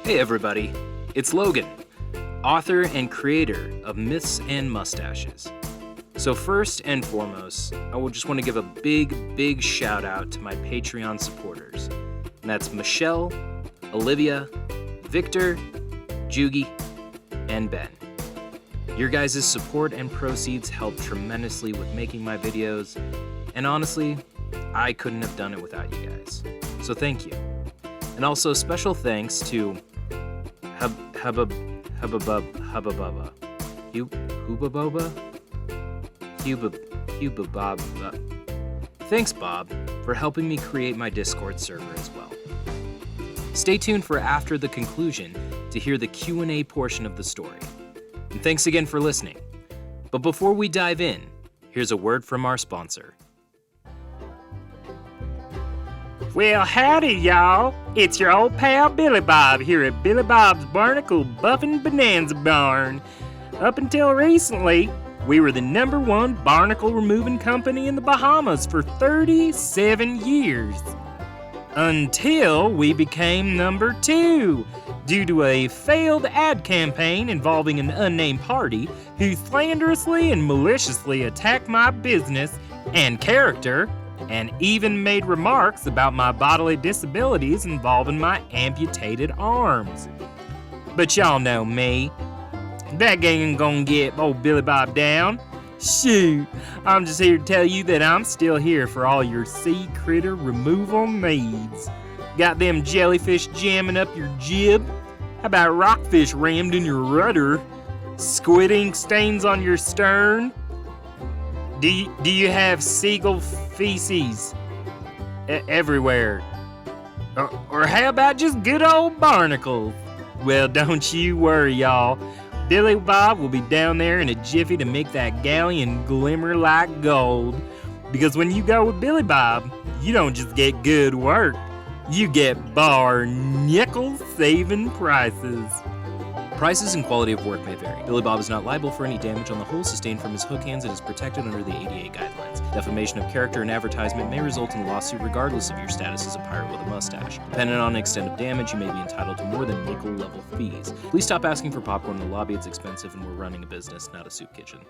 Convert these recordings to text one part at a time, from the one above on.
Hey everybody, it's Logan, author and creator of Myths and Mustaches. So first and foremost, I just want to give a big shout out to my Patreon supporters. And that's Michelle, Olivia, Victor, Jugi, and Ben. Your guys' support and proceeds help tremendously with making my videos, and honestly, I couldn't have done it without you guys. So thank you. And also special thanks to Hubba Bob. Thanks, Bob, for helping me create my Discord server as well. Stay tuned for after the conclusion to hear the Q&A portion of the story. And thanks again for listening. But before we dive in, here's a word from our sponsor. Well, howdy, y'all. It's your old pal Billy Bob here at Billy Bob's Barnacle Buffin' Bonanza Barn. Up until recently, we were the #1 barnacle removing company in the Bahamas for 37 years. Until we became #2 due to a failed ad campaign involving an unnamed party who slanderously and maliciously attacked my business and character, and even made remarks about my bodily disabilities involving my amputated arms. But y'all know me. That gang ain't gonna get old Billy Bob down. Shoot, I'm just here to tell you that I'm still here for all your sea critter removal needs. Got them jellyfish jamming up your jib? How about rockfish rammed in your rudder? Squid ink stains on your stern? Do you have seagull feces everywhere? Or how about just good old barnacles? Well, don't you worry, y'all. Billy Bob will be down there in a jiffy to make that galleon glimmer like gold. Because when you go with Billy Bob, you don't just get good work. You get bar nickel-saving prices. Prices and quality of work may vary. Billy Bob is not liable for any damage on the hull sustained from his hook hands and is protected under the ADA guidelines. Defamation of character and advertisement may result in a lawsuit regardless of your status as a pirate with a mustache. Depending on the extent of damage, you may be entitled to more than nickel-level fees. Please stop asking for popcorn in the lobby. It's expensive and we're running a business, not a soup kitchen.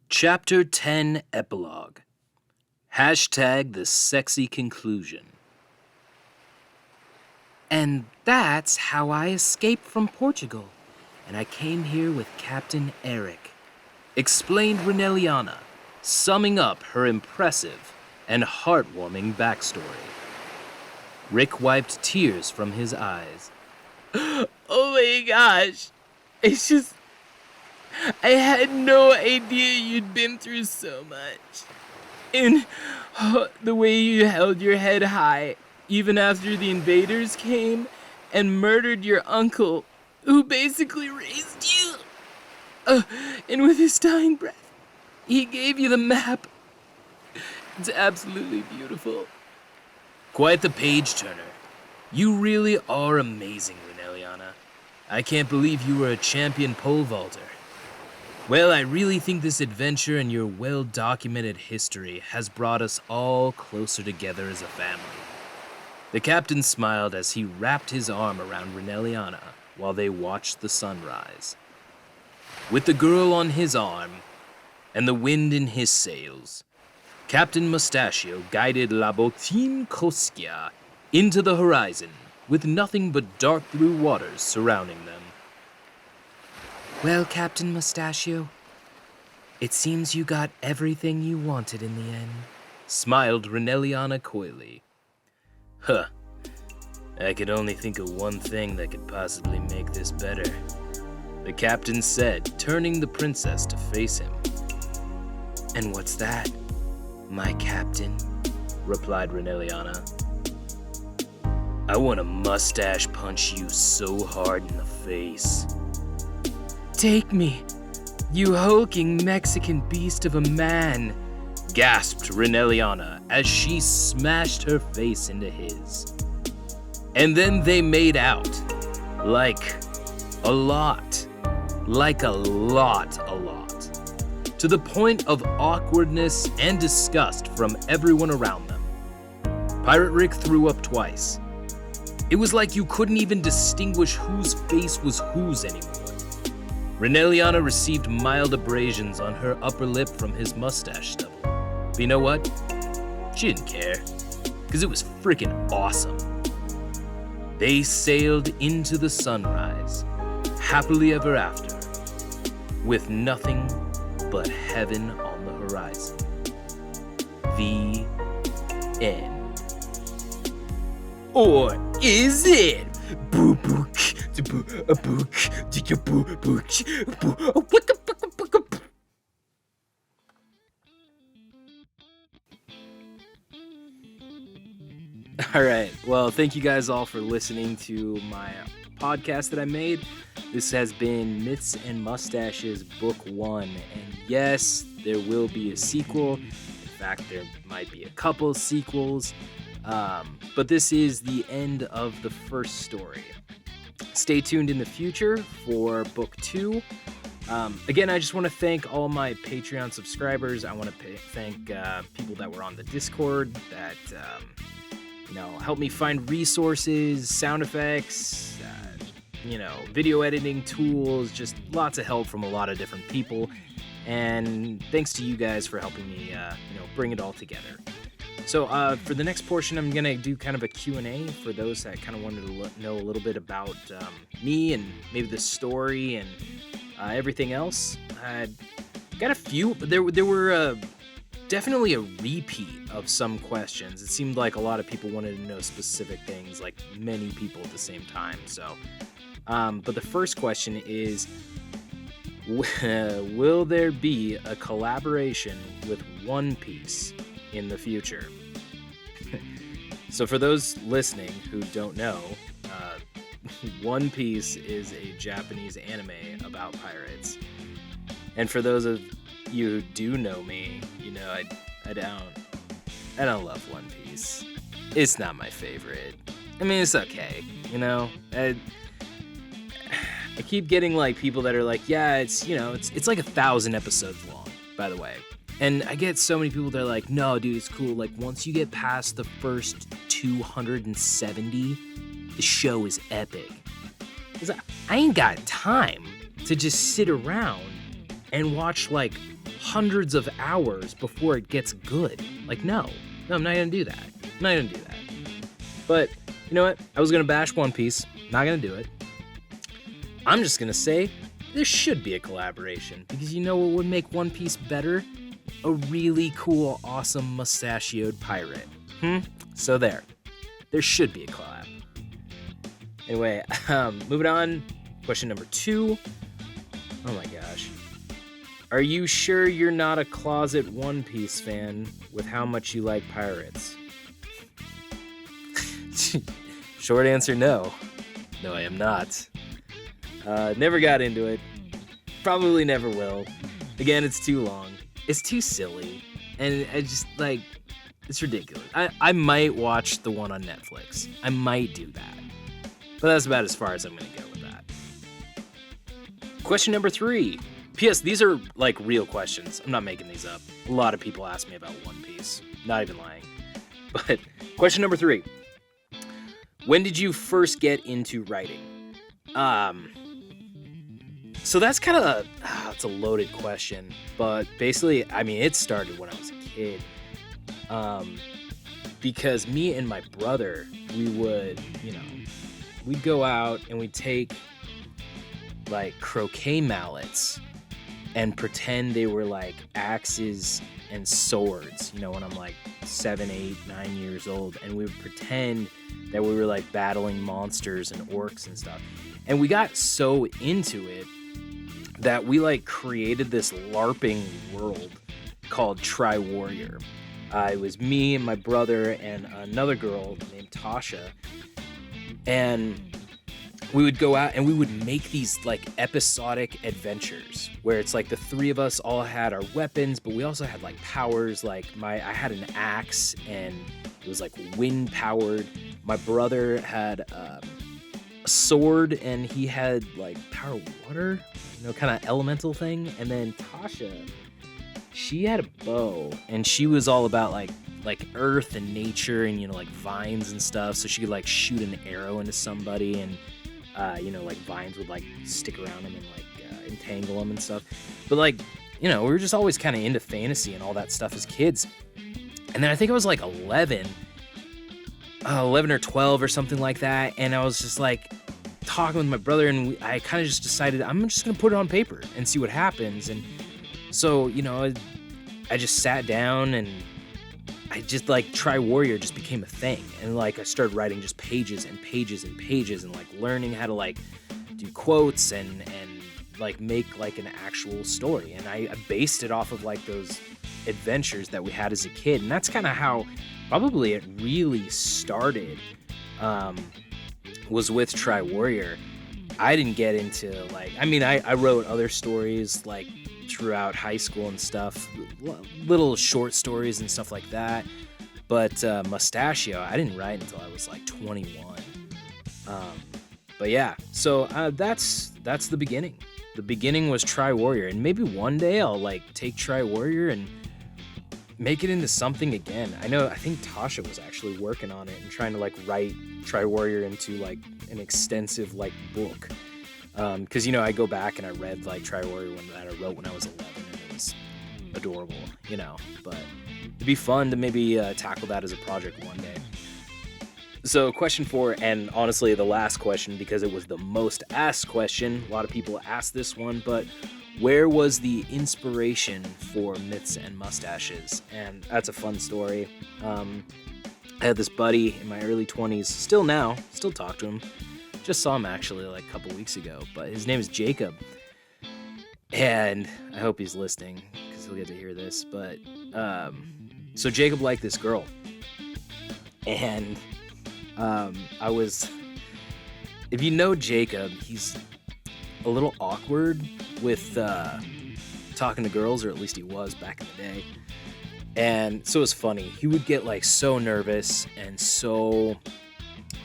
Chapter 10 Epilogue. #The sexy conclusion. And that's how I escaped from Portugal, and I came here with Captain Eric, explained Reneliana, summing up her impressive and heartwarming backstory. Rick wiped tears from his eyes. Oh my gosh, it's just, I had no idea you'd been through so much. And the way you held your head high, even after the invaders came and murdered your uncle, who basically raised you. And with his dying breath, he gave you the map. It's absolutely beautiful. Quite the page turner. You really are amazing, Reneliana. I can't believe you were a champion pole vaulter. Well, I really think this adventure and your well-documented history has brought us all closer together as a family. The captain smiled as he wrapped his arm around Reneliana while they watched the sunrise. With the girl on his arm and the wind in his sails, Captain Mustachio guided La Bottine Coscia into the horizon with nothing but dark blue waters surrounding them. Well, Captain Mustachio, it seems you got everything you wanted in the end, smiled Reneliana coyly. Huh. I could only think of one thing that could possibly make this better, the captain said, turning the princess to face him. And what's that, my captain? replied Reneliana. I want to mustache punch you so hard in the face. Take me, you hulking Mexican beast of a man, gasped Reneliana as she smashed her face into his. And then they made out. Like a lot. Like a lot. To the point of awkwardness and disgust from everyone around them. Pirate Rick threw up twice. It was like you couldn't even distinguish whose face was whose anymore. Reneliana received mild abrasions on her upper lip from his mustache stubble. But you know what? She didn't care, because it was freaking awesome. They sailed into the sunrise, happily ever after, with nothing but heaven on the horizon. The end. Or is it? All right. Well, thank you guys all for listening to my podcast that I made. This has been Myths and Mustaches Book 1. And yes, there will be a sequel. In fact, there might be a couple sequels. But this is the end of the first story. Stay tuned in the future for Book 2. Again, I just want to thank all my Patreon subscribers. I want to thank people that were on the Discord that help me find resources, sound effects, video editing tools, just lots of help from a lot of different people. And thanks to you guys for helping me, bring it all together. So for the next portion, I'm going to do kind of a Q&A for those that kind of wanted to know a little bit about me and maybe the story and everything else. I got a few, but there were definitely a repeat of some questions. It seemed like a lot of people wanted to know specific things, like many people at the same time. So, but the first question is, will there be a collaboration with One Piece in the future? So for those listening who don't know, One Piece is a Japanese anime about pirates. And for those of you who do know me, I don't love One Piece. It's not my favorite. I mean, it's okay, I keep getting like people that are like, yeah, it's like 1,000 episodes long, by the way. And I get so many people that are like, no, dude, it's cool. Like, once you get past the first 270, the show is epic. Because I ain't got time to just sit around and watch, like, hundreds of hours before it gets good. Like, no, I'm not going to do that. But, you know what? I was going to bash One Piece. Not going to do it. I'm just going to say there should be a collaboration. Because you know what would make One Piece better? A really cool, awesome, mustachioed pirate. So there should be a collab. Anyway, moving on. Question number 2. Oh my gosh. Are you sure you're not a closet One Piece fan with how much you like pirates? Short answer, no. No, I am not. Never got into it. Probably never will. Again, it's too long. It's too silly, and I just, it's ridiculous. I might watch the one on Netflix. I might do that. But that's about as far as I'm going to go with that. Question number 3. P.S. These are, real questions. I'm not making these up. A lot of people ask me about One Piece. Not even lying. But question number 3. When did you first get into writing? So that's kind of it's a loaded question, but basically, I mean, it started when I was a kid, because me and my brother, we would, we'd go out and we'd take croquet mallets and pretend they were axes and swords, when I'm 7, 8, 9 years old, and we would pretend that we were battling monsters and orcs and stuff, and we got so into it that we created this LARPing world called Tri-Warrior. It was me and my brother and another girl named Tasha, And we would go out and we would make these like episodic adventures where it's like the three of us all had our weapons, but we also had like powers. Like I had an axe and it was like wind powered. My brother had a sword and he had like power water, kind of elemental thing. And then Tasha, she had a bow and she was all about like earth and nature and like vines and stuff. So she could like shoot an arrow into somebody and like vines would like stick around them and like entangle them and stuff. But like, we were just always kind of into fantasy and all that stuff as kids. And then I think I was like 11 or 12 or something like that. And I was just like talking with my brother and I kind of just decided I'm just going to put it on paper and see what happens. And so, I just sat down and I just like Tri Warrior just became a thing. And like I started writing just pages and pages and pages and like learning how to like do quotes and like make like an actual story. And I based it off of like those adventures that we had as a kid. And that's kind of how probably it really started, was with Tri Warrior. I didn't get into like, I wrote other stories like throughout high school and stuff, little short stories and stuff like that. But Mustachio, I didn't write until I was like 21. But yeah, so that's the beginning. The beginning was Tri Warrior, and maybe one day I'll like take Tri Warrior and make it into something again. I think Tasha was actually working on it and trying to like write Tri Warrior into like an extensive like book. Because I go back and I read like Tri Warrior that I wrote when I was 11 and it was adorable, but it'd be fun to maybe tackle that as a project one day. So question 4, and honestly the last question because it was the most asked question. A lot of people asked this one, but where was the inspiration for Myths and Mustaches? And that's a fun story. I had this buddy in my early 20s, still talk to him. Just saw him actually like a couple weeks ago, but his name is Jacob. And I hope he's listening because he'll get to hear this. But so Jacob liked this girl. And if you know Jacob, he's a little awkward with talking to girls, or at least he was back in the day. And so it was funny. He would get like so nervous and so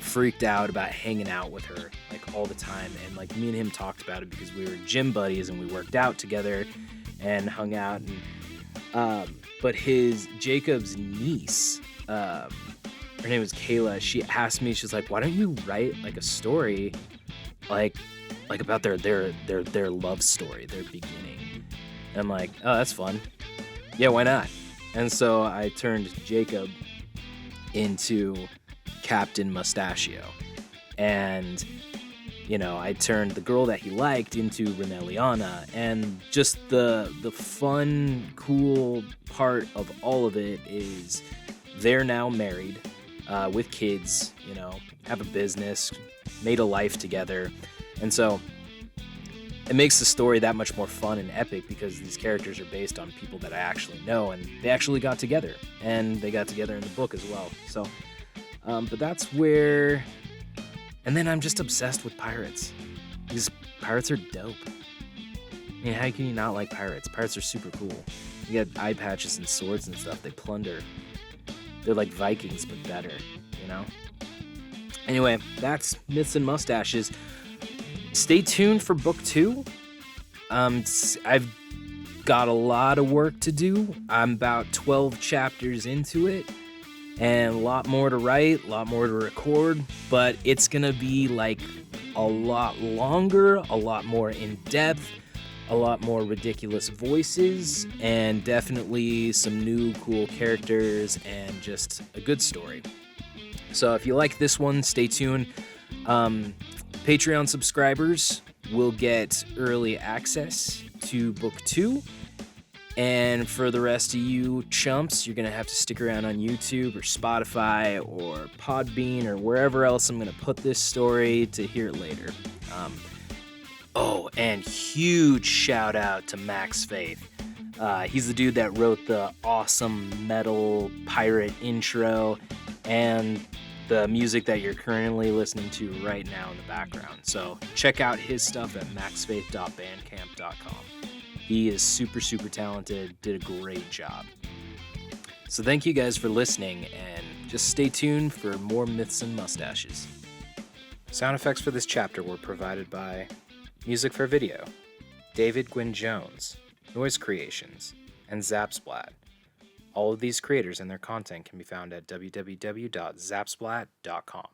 freaked out about hanging out with her like all the time. And like me and him talked about it because we were gym buddies and we worked out together and hung out. And but Jacob's niece, her name was Kayla. She asked me, she's like, why don't you write like a story like about their love story, their beginning? And I'm like, oh, that's fun. Yeah, why not? And so I turned Jacob into Captain Mustachio. And, I turned the girl that he liked into Reneliana. And just the fun, cool part of all of it is they're now married with kids, have a business, made a life together. And so it makes the story that much more fun and epic because these characters are based on people that I actually know, and they actually got together, and they got together in the book as well. So, but that's where, and then I'm just obsessed with pirates because pirates are dope. How can you not like pirates? Pirates are super cool. You got eye patches and swords and stuff. They plunder. They're like Vikings, but better, Anyway, that's Myths and Mustaches. Stay tuned for book 2. I've got a lot of work to do. I'm about 12 chapters into it, and a lot more to write, a lot more to record, but it's gonna be like a lot longer, a lot more in depth, a lot more ridiculous voices, and definitely some new cool characters and just a good story. So if you like this one, stay tuned. Patreon subscribers will get early access to book 2. And for the rest of you chumps, you're going to have to stick around on YouTube or Spotify or Podbean or wherever else I'm going to put this story to hear it later. And huge shout out to Max Faith. He's the dude that wrote the awesome metal pirate intro. And the music that you're currently listening to right now in the background. So check out his stuff at maxfaith.bandcamp.com. He is super, super talented, did a great job. So thank you guys for listening, and just stay tuned for more Myths and Mustaches. Sound effects for this chapter were provided by Music for Video, David Gwynn Jones, Noise Creations, and Zapsplat. All of these creators and their content can be found at www.zapsplat.com.